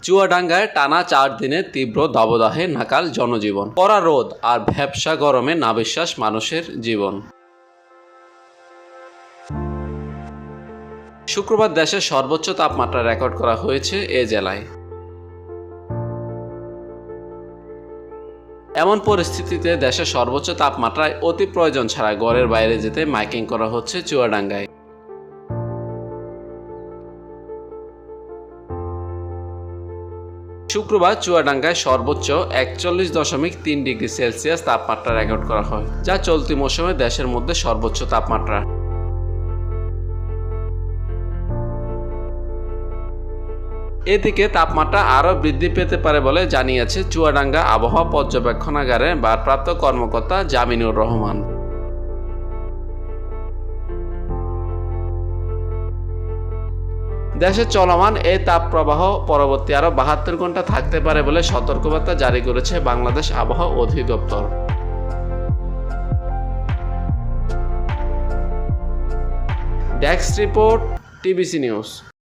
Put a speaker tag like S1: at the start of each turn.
S1: চুয়াডাঙ্গায় টানা 4 দিনে তীব্র দাবদাহে নাকাল জনজীবন। কড়া রোদ আর ভ্যাপসা গরমে নাবিশ্বাস মানুষের জীবন। শুক্রবার দেশের সর্বোচ্চ তাপমাত্রা রেকর্ড করা হয়েছে এ জেলায়। এমন পরিস্থিতিতে দেশের সর্বোচ্চ তাপমাত্রায় অতি প্রয়োজন ছাড়া ঘরের বাইরে যেতে মাইকিং করা হচ্ছে চুয়াডাঙ্গায়। শুক্রবার চুয়াডাঙ্গায় সর্বোচ্চ 41.3 ডিগ্রি সেলসিয়াস তাপমাত্রা রেকর্ড করা হয়, যা চলতি মৌসুমে দেশের মধ্যে সর্বোচ্চ তাপমাত্রা। এদিকে তাপমাত্রা আরও বৃদ্ধি পেতে পারে বলে জানিয়েছে চুয়াডাঙ্গা আবহাওয়া পর্যবেক্ষণাগারের ভারপ্রাপ্ত কর্মকর্তা জামিনুর রহমান। দেশে চলমান এই তাপপ্রবাহ পরবর্তী আরও 72 ঘন্টা থাকতে পারে বলে সতর্কবার্তা জারি করেছে বাংলাদেশ আবহাওয়া অধিদপ্তর। Desk report, TBC news.